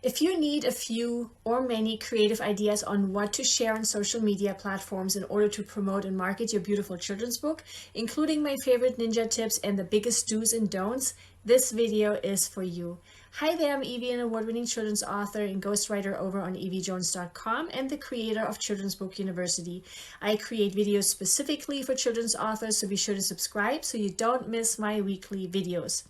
If you need a few or many creative ideas on what to share on social media platforms in order to promote and market your beautiful children's book, including my favorite ninja tips and the biggest do's and don'ts, this video is for you. Hi there, I'm Eevi, an award-winning children's author and ghostwriter over on eevijones.com and the creator of Children's Book University. I create videos specifically for children's authors, so be sure to subscribe so you don't miss my weekly videos.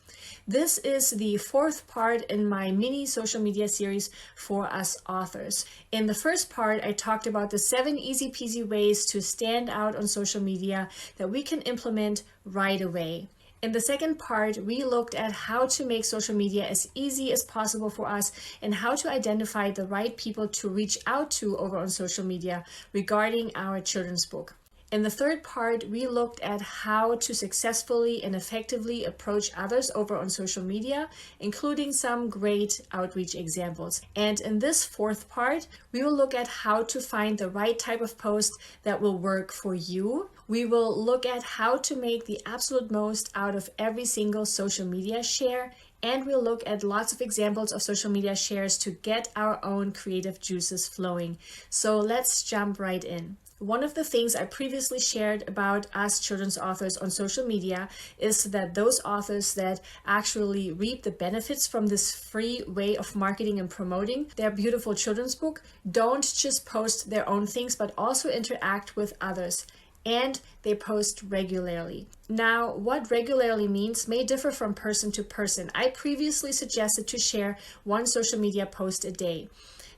This is the fourth part in my mini social media series for us authors. In the first part, I talked about the 7 easy peasy ways to stand out on social media that we can implement right away. In the second part, we looked at how to make social media as easy as possible for us and how to identify the right people to reach out to over on social media regarding our children's book. In the third part, we looked at how to successfully and effectively approach others over on social media, including some great outreach examples. And in this fourth part, we will look at how to find the right type of post that will work for you. We will look at how to make the absolute most out of every single social media share, and we'll look at lots of examples of social media shares to get our own creative juices flowing. So let's jump right in. One of the things I previously shared about us children's authors on social media is that those authors that actually reap the benefits from this free way of marketing and promoting their beautiful children's book don't just post their own things, but also interact with others. And they post regularly. Now, what regularly means may differ from person to person. I previously suggested to share 1 social media post a day.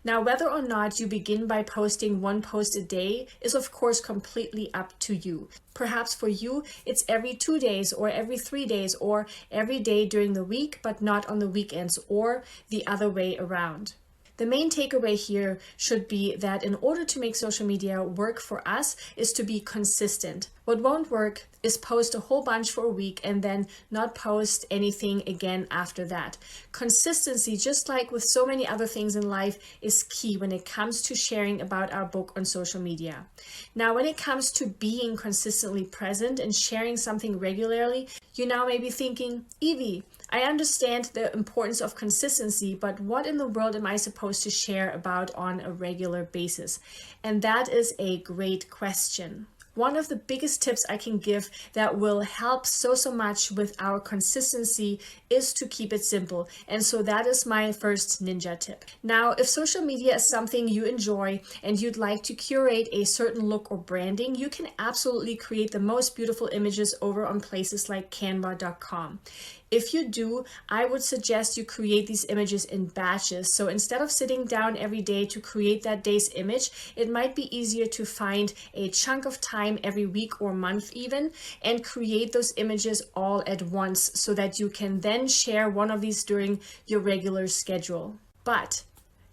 Now, whether or not you begin by posting 1 post a day is of course completely up to you. Perhaps for you, it's every 2 days or every 3 days or every day during the week, but not on the weekends, or the other way around. The main takeaway here should be that in order to make social media work for us is to be consistent. What won't work is post a whole bunch for a week and then not post anything again after that. Consistency, just like with so many other things in life, is key when it comes to sharing about our book on social media. Now, when it comes to being consistently present and sharing something regularly, you now may be thinking, Eevi, I understand the importance of consistency, but what in the world am I supposed to share about on a regular basis? And that is a great question. One of the biggest tips I can give that will help so much with our consistency is to keep it simple. And so that is my first ninja tip. Now, if social media is something you enjoy and you'd like to curate a certain look or branding, you can absolutely create the most beautiful images over on places like canva.com. If you do, I would suggest you create these images in batches. So instead of sitting down every day to create that day's image, it might be easier to find a chunk of time every week or month even and create those images all at once so that you can then share one of these during your regular schedule. But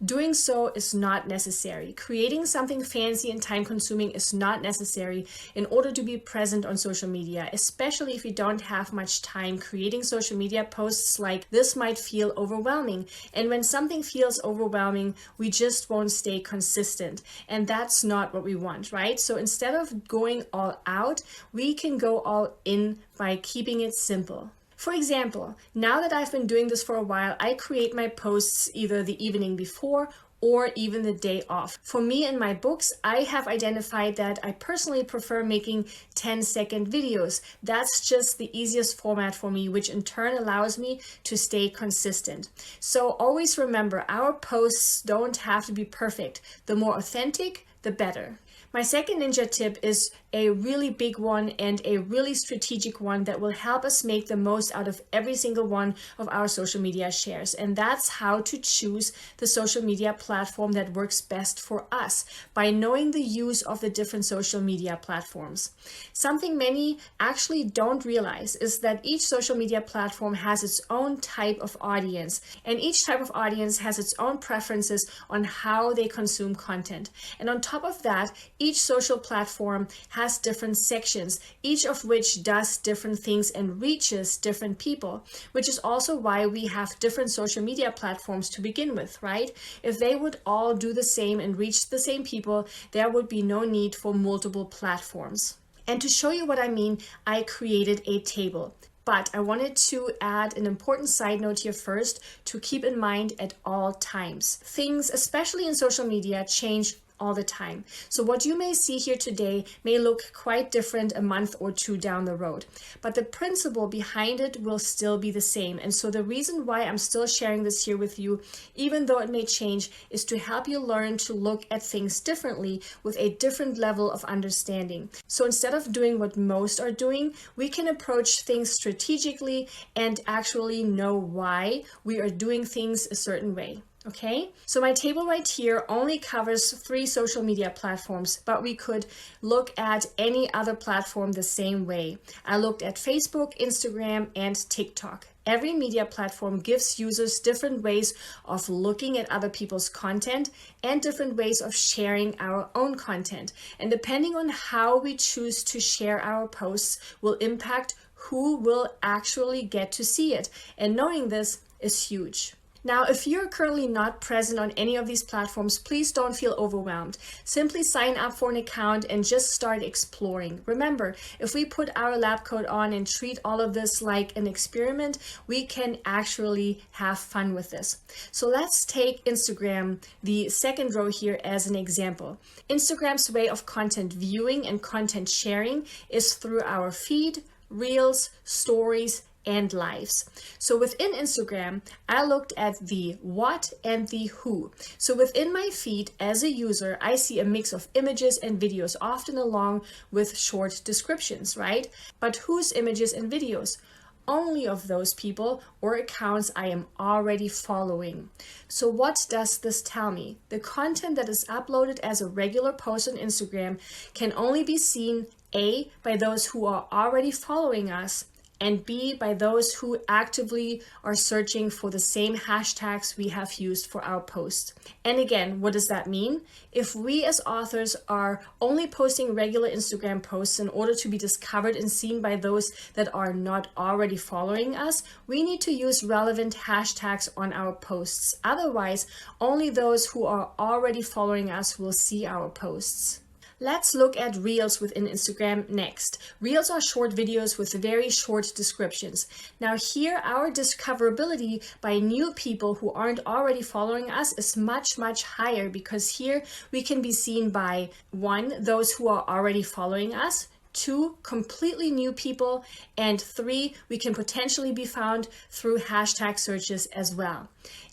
doing so is not necessary. Creating something fancy and time-consuming is not necessary in order to be present on social media, especially if you don't have much time. Creating social media posts like this might feel overwhelming. And when something feels overwhelming, we just won't stay consistent. And that's not what we want, right? So instead of going all out, we can go all in by keeping it simple. For example, now that I've been doing this for a while, I create my posts either the evening before or even the day off. For me and my books, I have identified that I personally prefer making 10-second videos. That's just the easiest format for me, which in turn allows me to stay consistent. So always remember, our posts don't have to be perfect. The more authentic, the better. My second ninja tip is a really big one and a really strategic one that will help us make the most out of every single one of our social media shares. And that's how to choose the social media platform that works best for us by knowing the use of the different social media platforms. Something many actually don't realize is that each social media platform has its own type of audience, and each type of audience has its own preferences on how they consume content. And on top of that, each social platform has different sections, each of which does different things and reaches different people, which is also why we have different social media platforms to begin with, right? If they would all do the same and reach the same people, there would be no need for multiple platforms. And to show you what I mean, I created a table. But I wanted to add an important side note here first to keep in mind at all times. Things, especially in social media, change all the time. So what you may see here today may look quite different a month or two down the road, but the principle behind it will still be the same. And so the reason why I'm still sharing this here with you, even though it may change, is to help you learn to look at things differently with a different level of understanding. So instead of doing what most are doing, we can approach things strategically and actually know why we are doing things a certain way. Okay, so my table right here only covers 3 social media platforms, but we could look at any other platform the same way. I looked at Facebook, Instagram, and TikTok. Every media platform gives users different ways of looking at other people's content and different ways of sharing our own content. And depending on how we choose to share our posts will impact who will actually get to see it. And knowing this is huge. Now, if you're currently not present on any of these platforms, please don't feel overwhelmed. Simply sign up for an account and just start exploring. Remember, if we put our lab coat on and treat all of this like an experiment, we can actually have fun with this. So let's take Instagram, the second row here, as an example. Instagram's way of content viewing and content sharing is through our feed, reels, stories, and lives. So within Instagram, I looked at the what and the who. So within my feed as a user, I see a mix of images and videos, often along with short descriptions, right? But whose images and videos? Only of those people or accounts I am already following. So what does this tell me? The content that is uploaded as a regular post on Instagram can only be seen A, by those who are already following us, and B, by those who actively are searching for the same hashtags we have used for our post. And again, what does that mean? If we as authors are only posting regular Instagram posts in order to be discovered and seen by those that are not already following us, we need to use relevant hashtags on our posts. Otherwise, only those who are already following us will see our posts. Let's look at Reels within Instagram next. Reels are short videos with very short descriptions. Now here, our discoverability by new people who aren't already following us is much, much higher, because here we can be seen by 1, those who are already following us, 2, completely new people, and 3, we can potentially be found through hashtag searches as well.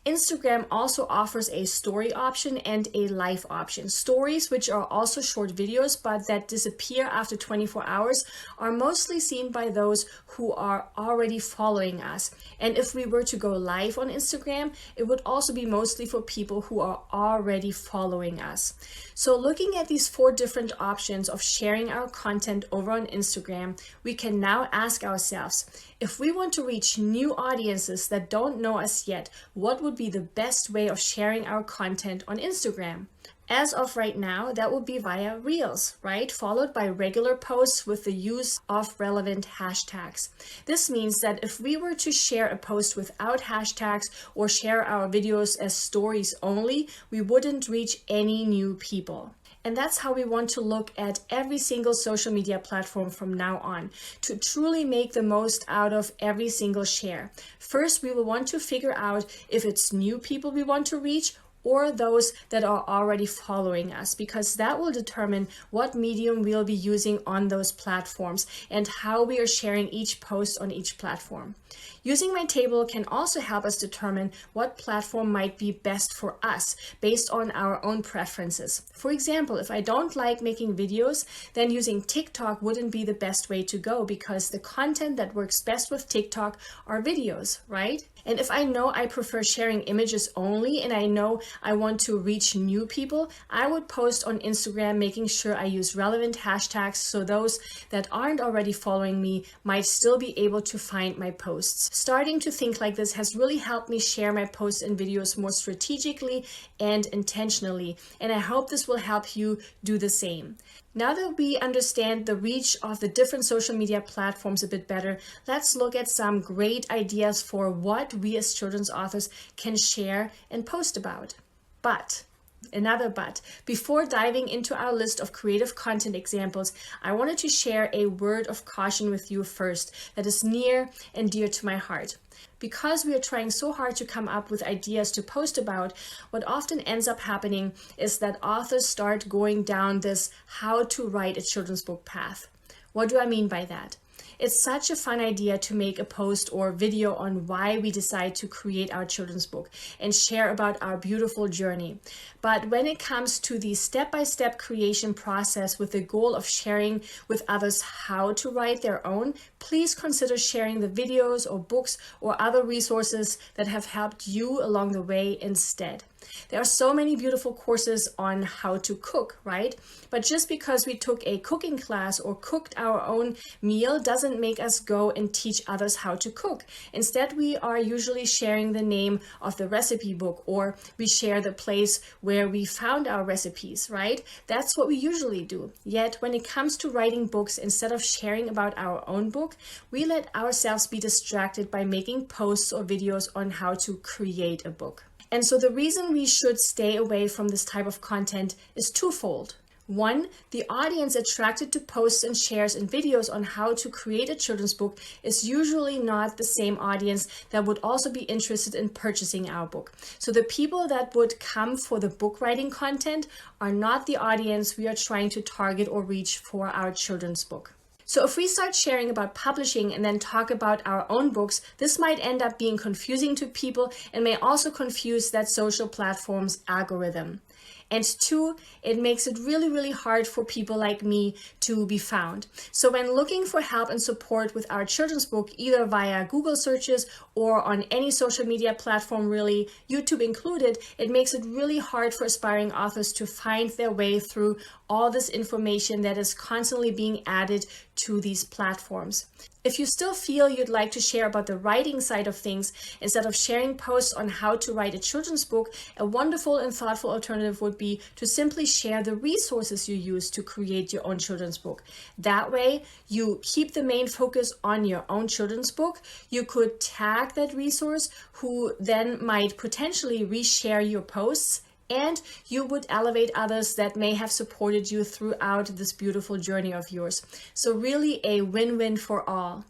Instagram also offers a story option and a live option. Stories, which are also short videos but that disappear after 24 hours, are mostly seen by those who are already following us. And if we were to go live on Instagram, it would also be mostly for people who are already following us. So looking at these 4 different options of sharing our content over on Instagram, we can now ask ourselves, if we want to reach new audiences that don't know us yet, what would be the best way of sharing our content on Instagram? As of right now, that would be via Reels, right? Followed by regular posts with the use of relevant hashtags. This means that if we were to share a post without hashtags or share our videos as stories only, we wouldn't reach any new people. And that's how we want to look at every single social media platform from now on, to truly make the most out of every single share. First, we will want to figure out if it's new people we want to reach or those that are already following us, because that will determine what medium we'll be using on those platforms and how we are sharing each post on each platform. Using my table can also help us determine what platform might be best for us based on our own preferences. For example, if I don't like making videos, then using TikTok wouldn't be the best way to go, because the content that works best with TikTok are videos, right? And if I know I prefer sharing images only and I know I want to reach new people, I would post on Instagram making sure I use relevant hashtags so those that aren't already following me might still be able to find my posts. Starting to think like this has really helped me share my posts and videos more strategically and intentionally, and I hope this will help you do the same. Now that we understand the reach of the different social media platforms a bit better, let's look at some great ideas for what we as children's authors can share and post about. But Another but. Before diving into our list of creative content examples, I wanted to share a word of caution with you first that is near and dear to my heart. Because we are trying so hard to come up with ideas to post about, what often ends up happening is that authors start going down this how to write a children's book path. What do I mean by that? It's such a fun idea to make a post or video on why we decide to create our children's book and share about our beautiful journey. But when it comes to the step-by-step creation process with the goal of sharing with others how to write their own, please consider sharing the videos or books or other resources that have helped you along the way instead. There are so many beautiful courses on how to cook, right? But just because we took a cooking class or cooked our own meal doesn't make us go and teach others how to cook. Instead, we are usually sharing the name of the recipe book, or we share the place where we found our recipes, right? That's what we usually do. Yet when it comes to writing books, instead of sharing about our own book, we let ourselves be distracted by making posts or videos on how to create a book. And so the reason we should stay away from this type of content is twofold. One, the audience attracted to posts and shares and videos on how to create a children's book is usually not the same audience that would also be interested in purchasing our book. So the people that would come for the book writing content are not the audience we are trying to target or reach for our children's book. So if we start sharing about publishing and then talk about our own books, this might end up being confusing to people and may also confuse that social platform's algorithm. And two, it makes it really hard for people like me to be found. So when looking for help and support with our children's book, either via Google searches or on any social media platform, really, YouTube included, it makes it really hard for aspiring authors to find their way through all this information that is constantly being added to these platforms. If you still feel you'd like to share about the writing side of things instead of sharing posts on how to write a children's book, a wonderful and thoughtful alternative would be to simply share the resources you use to create your own children's book. That way, you keep the main focus on your own children's book. You could tag that resource, who then might potentially reshare your posts, and you would elevate others that may have supported you throughout this beautiful journey of yours. So really a win-win for all.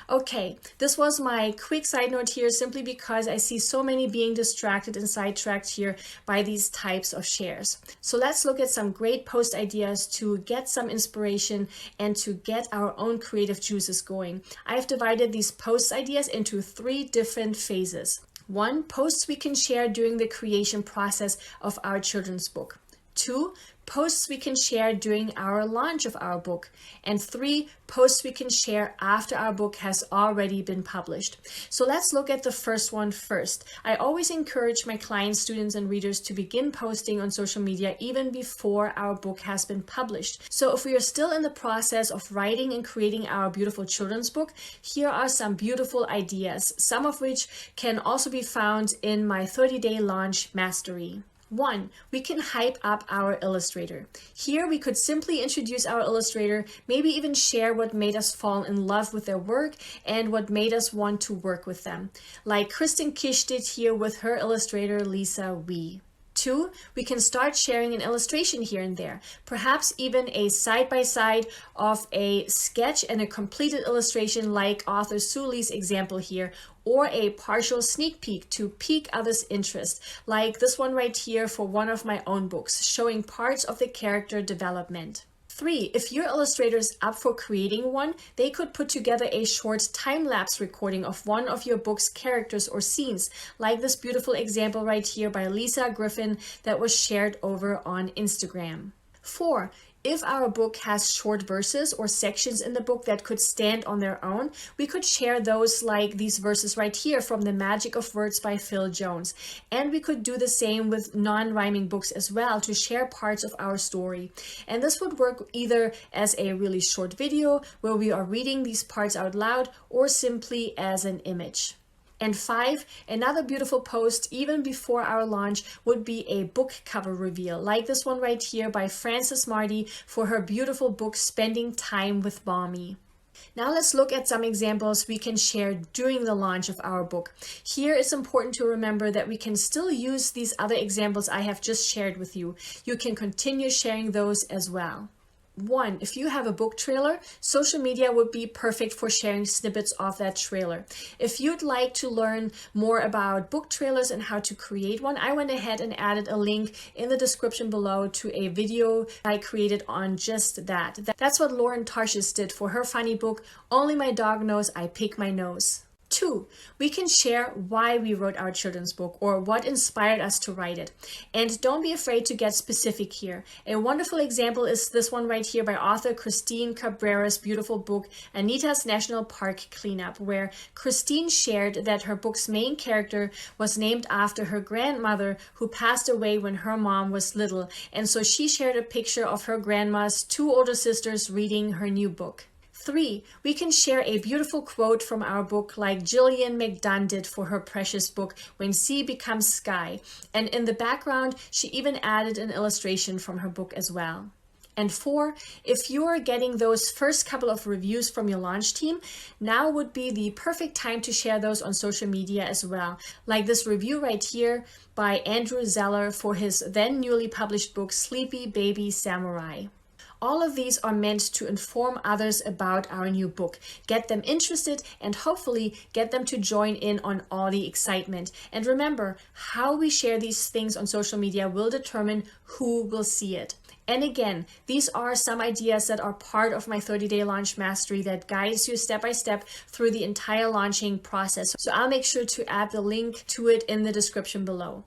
Okay, this was my quick side note here, simply because I see so many being distracted and sidetracked here by these types of shares. So let's look at some great post ideas to get some inspiration and to get our own creative juices going. I have divided these post ideas into 3 different phases. 1, posts we can share during the creation process of our children's book. 2, posts we can share during our launch of our book. And 3, posts we can share after our book has already been published. So let's look at the first one first. I always encourage my clients, students, and readers to begin posting on social media even before our book has been published. So if we are still in the process of writing and creating our beautiful children's book, here are some beautiful ideas, some of which can also be found in my 30-day launch mastery. 1, we can hype up our illustrator. Here we could simply introduce our illustrator, maybe even share what made us fall in love with their work and what made us want to work with them. Like Kristen Kish did here with her illustrator, Lisa Wee. 2, we can start sharing an illustration here and there, perhaps even a side-by-side of a sketch and a completed illustration like author Suli's example here, or a partial sneak peek to pique others' interest, like this one right here for one of my own books, showing parts of the character development. 3, if your illustrator is up for creating one, they could put together a short time-lapse recording of one of your book's characters or scenes, like this beautiful example right here by Lisa Griffin that was shared over on Instagram. 4, if our book has short verses or sections in the book that could stand on their own, we could share those, like these verses right here from The Magic of Words by Phil Jones. And we could do the same with non-rhyming books as well, to share parts of our story. And this would work either as a really short video where we are reading these parts out loud, or simply as an image. And 5, another beautiful post even before our launch would be a book cover reveal, like this one right here by Frances Marty for her beautiful book Spending Time with Mommy. Now let's look at some examples we can share during the launch of our book. Here it's important to remember that we can still use these other examples I have just shared with you. You can continue sharing those as well. 1. If you have a book trailer, social media would be perfect for sharing snippets of that trailer. If you'd like to learn more about book trailers and how to create one, I went ahead and added a link in the description below to a video I created on just that. That's what Lauren Tarshish did for her funny book, Only My Dog Knows I Pick My Nose. 2, we can share why we wrote our children's book or what inspired us to write it. And don't be afraid to get specific here. A wonderful example is this one right here by author Christine Cabrera's beautiful book, Anita's National Park Cleanup, where Christine shared that her book's main character was named after her grandmother who passed away when her mom was little. And so she shared a picture of her grandma's 2 older sisters reading her new book. 3, we can share a beautiful quote from our book like Jillian McDunn did for her precious book, When Sea Becomes Sky. And in the background, she even added an illustration from her book as well. And 4, if you're getting those first couple of reviews from your launch team, now would be the perfect time to share those on social media as well. Like this review right here by Andrew Zeller for his then newly published book, Sleepy Baby Samurai. All of these are meant to inform others about our new book, get them interested, and hopefully get them to join in on all the excitement. And remember, how we share these things on social media will determine who will see it. And again, these are some ideas that are part of my 30-day launch mastery that guides you step by step through the entire launching process. So I'll make sure to add the link to it in the description below.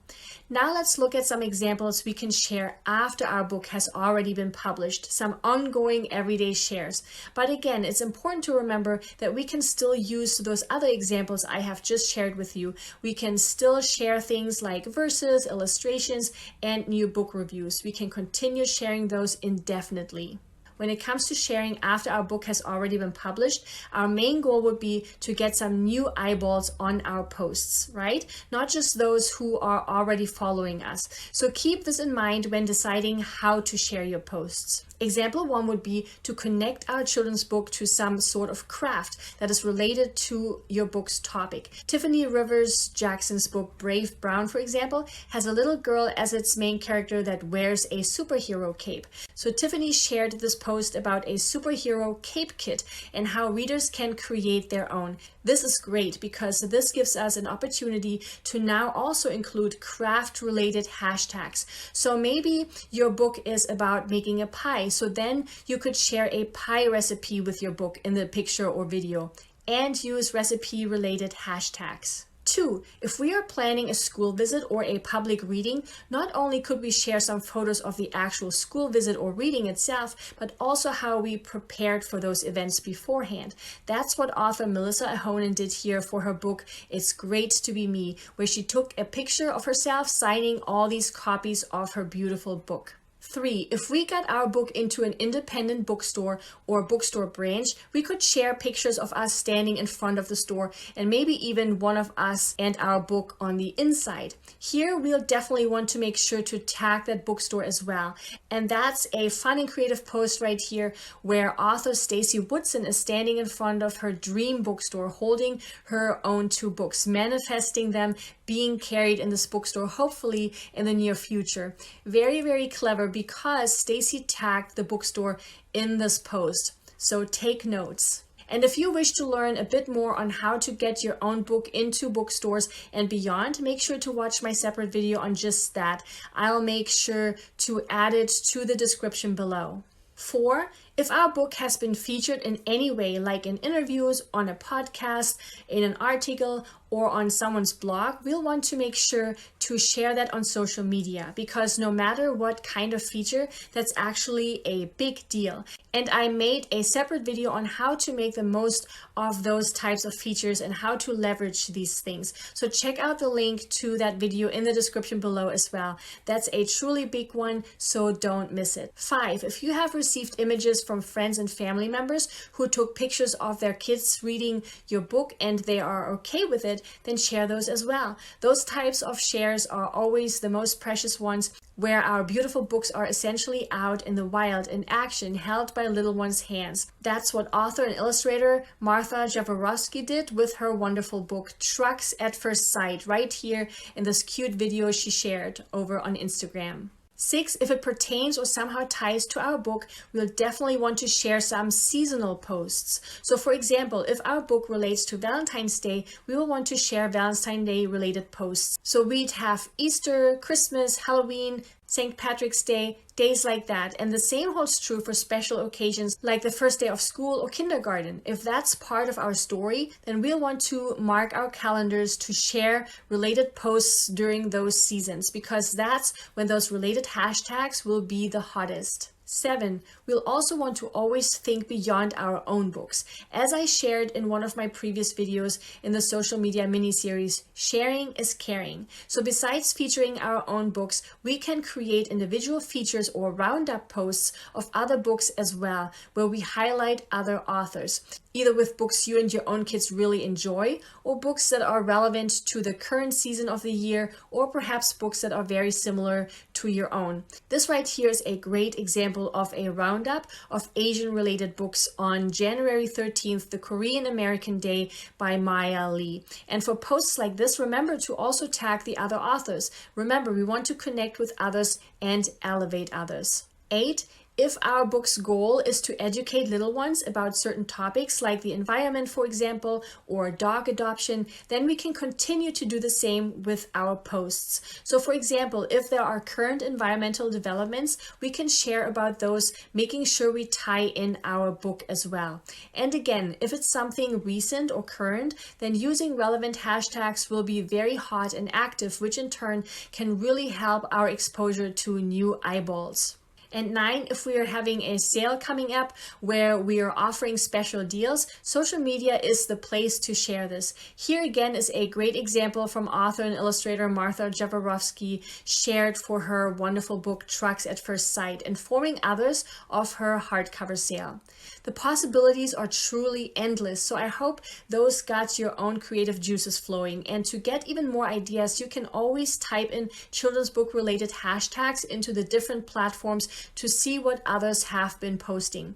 Now let's look at some examples we can share after our book has already been published, some ongoing everyday shares. But again, it's important to remember that we can still use those other examples I have just shared with you. We can still share things like verses, illustrations, and new book reviews. We can continue sharing those indefinitely. When it comes to sharing after our book has already been published, our main goal would be to get some new eyeballs on our posts, right? Not just those who are already following us. So keep this in mind when deciding how to share your posts. Example 1 would be to connect our children's book to some sort of craft that is related to your book's topic. Tiffany Rivers Jackson's book, Brave Brown, for example, has a little girl as its main character that wears a superhero cape. So Tiffany shared this post about a superhero cape kit and how readers can create their own. This is great because this gives us an opportunity to now also include craft-related hashtags. So maybe your book is about making a pie, so then you could share a pie recipe with your book in the picture or video and use recipe-related hashtags. 2, if we are planning a school visit or a public reading, not only could we share some photos of the actual school visit or reading itself, but also how we prepared for those events beforehand. That's what author Melissa Ahonen did here for her book, It's Great to Be Me, where she took a picture of herself signing all these copies of her beautiful book. 3, if we got our book into an independent bookstore or bookstore branch, we could share pictures of us standing in front of the store and maybe even one of us and our book on the inside. Here, we'll definitely want to make sure to tag that bookstore as well. And that's a fun and creative post right here where author Stacey Woodson is standing in front of her dream bookstore holding her own 2 books, manifesting them being carried in this bookstore, hopefully in the near future. Very, very clever because Stacey tagged the bookstore in this post. So take notes. And if you wish to learn a bit more on how to get your own book into bookstores and beyond, make sure to watch my separate video on just that. I'll make sure to add it to the description below. 4, if our book has been featured in any way, like in interviews, on a podcast, in an article, or on someone's blog, we'll want to make sure to share that on social media because no matter what kind of feature, that's actually a big deal. And I made a separate video on how to make the most of those types of features and how to leverage these things. So check out the link to that video in the description below as well. That's a truly big one, so don't miss it. 5, if you have received images from friends and family members who took pictures of their kids reading your book and they are okay with it, it, then share those as well. Those types of shares are always the most precious ones, where our beautiful books are essentially out in the wild in action, held by little ones' hands. That's what author and illustrator Martha Jaworowski did with her wonderful book Trucks at First Sight, right here in this cute video she shared over on Instagram. 6, if it pertains or somehow ties to our book, we'll definitely want to share some seasonal posts. So for example, if our book relates to Valentine's Day, we will want to share Valentine's Day related posts. So we'd have Easter, Christmas, Halloween, St. Patrick's Day, days like that. And the same holds true for special occasions like the first day of school or kindergarten. If that's part of our story, then we'll want to mark our calendars to share related posts during those seasons, because that's when those related hashtags will be the hottest. 7, we'll also want to always think beyond our own books. As I shared in one of my previous videos in the social media mini-series, sharing is caring. So besides featuring our own books, we can create individual features or roundup posts of other books as well, where we highlight other authors, either with books you and your own kids really enjoy, or books that are relevant to the current season of the year, or perhaps books that are very similar to your own. This right here is a great example of a roundup of Asian related books on January 13th, the Korean American Day by Maya Lee. And for posts like this, remember to also tag the other authors. Remember, we want to connect with others and elevate others. 8, if our book's goal is to educate little ones about certain topics like the environment, for example, or dog adoption, then we can continue to do the same with our posts. So for example, if there are current environmental developments, we can share about those, making sure we tie in our book as well. And again, if it's something recent or current, then using relevant hashtags will be very hot and active, which in turn can really help our exposure to new eyeballs. And 9, if we are having a sale coming up where we are offering special deals, social media is the place to share this. Here again is a great example from author and illustrator Martha Jaworowski, shared for her wonderful book Trucks at First Sight, informing others of her hardcover sale. The possibilities are truly endless, so I hope those got your own creative juices flowing. And to get even more ideas, you can always type in children's book related hashtags into the different platforms to see what others have been posting.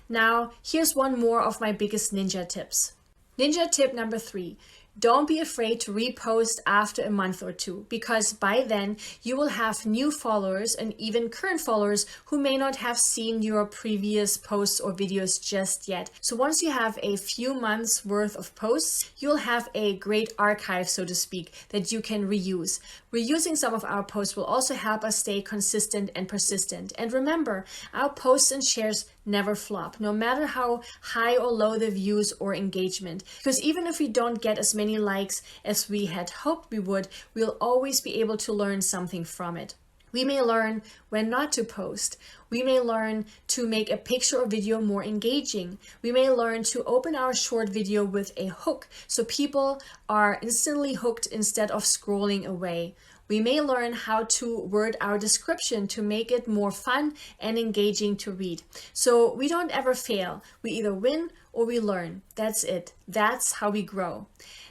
Now, here's one more of my biggest ninja tips. Ninja tip number 3. Don't be afraid to repost after a month or two, because by then you will have new followers and even current followers who may not have seen your previous posts or videos just yet. So once you have a few months worth of posts, you'll have a great archive, so to speak, that you can reuse. Reusing some of our posts will also help us stay consistent and persistent. And remember, our posts and shares never flop, no matter how high or low the views or engagement. Because even if we don't get as many likes as we had hoped we would, we'll always be able to learn something from it. We may learn when not to post. We may learn to make a picture or video more engaging. We may learn to open our short video with a hook, so people are instantly hooked instead of scrolling away. We may learn how to word our description to make it more fun and engaging to read. So we don't ever fail. We either win or we learn. That's it. That's how we grow.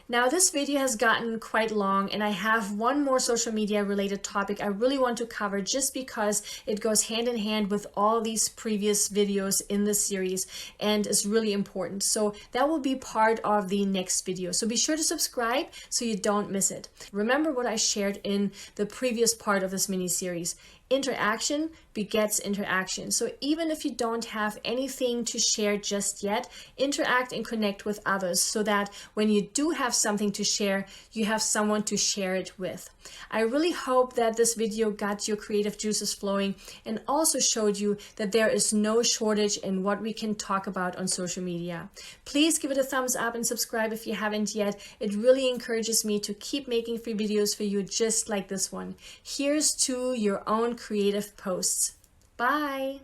Now, this video has gotten quite long, and I have one more social media related topic I really want to cover, just because it goes hand in hand with all these previous videos in this series and is really important. So that will be part of the next video. So be sure to subscribe so you don't miss it. Remember what I shared in the previous part of this mini series. Interaction begets interaction. So even if you don't have anything to share just yet, interact and connect with others so that when you do have something to share, you have someone to share it with. I really hope that this video got your creative juices flowing and also showed you that there is no shortage in what we can talk about on social media. Please give it a thumbs up and subscribe if you haven't yet. It really encourages me to keep making free videos for you just like this one. Here's to your own creative posts. Bye!